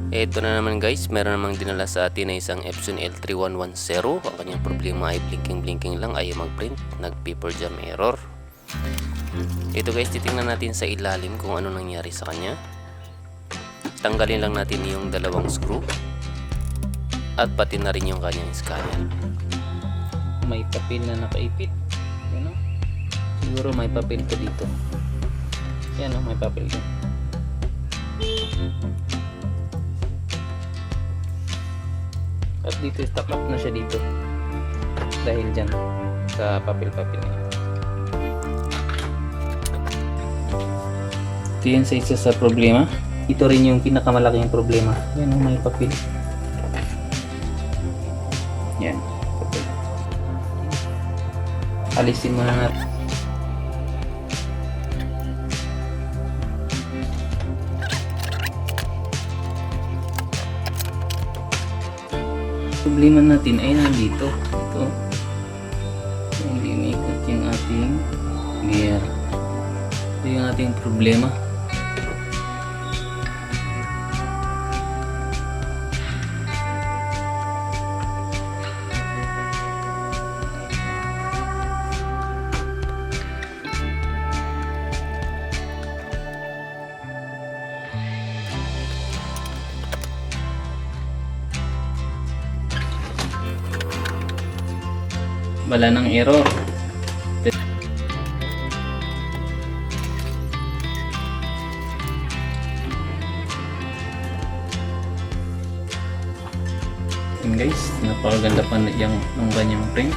Ito na naman guys, meron namang dinala sa atin na isang Epson L3110. Ang kanyang problema ay blinking lang, ay mag-print, nag-paper jam error. Ito guys, titingnan natin sa ilalim kung ano nangyari sa kanya. Tanggalin lang natin yung dalawang screw at pati na rin yung kanyang scanner. May papel na nakaipit. Yan o. Siguro may papel ka dito. Yan o, may papel ka. At dito stuck up na siya dito dahil dyan sa papel-papel niya. Ito yan sa isa sa problema. Ito rin yung pinakamalaking problema. Yan o, may papel. Yan, papel. Alisin muna natin. Problema natin ay nandito. Ito. Hindi umikot yung ating gear. Ito yung ating problema. Wala ng error. Yan guys, napakaganda pa yung kanyang frame.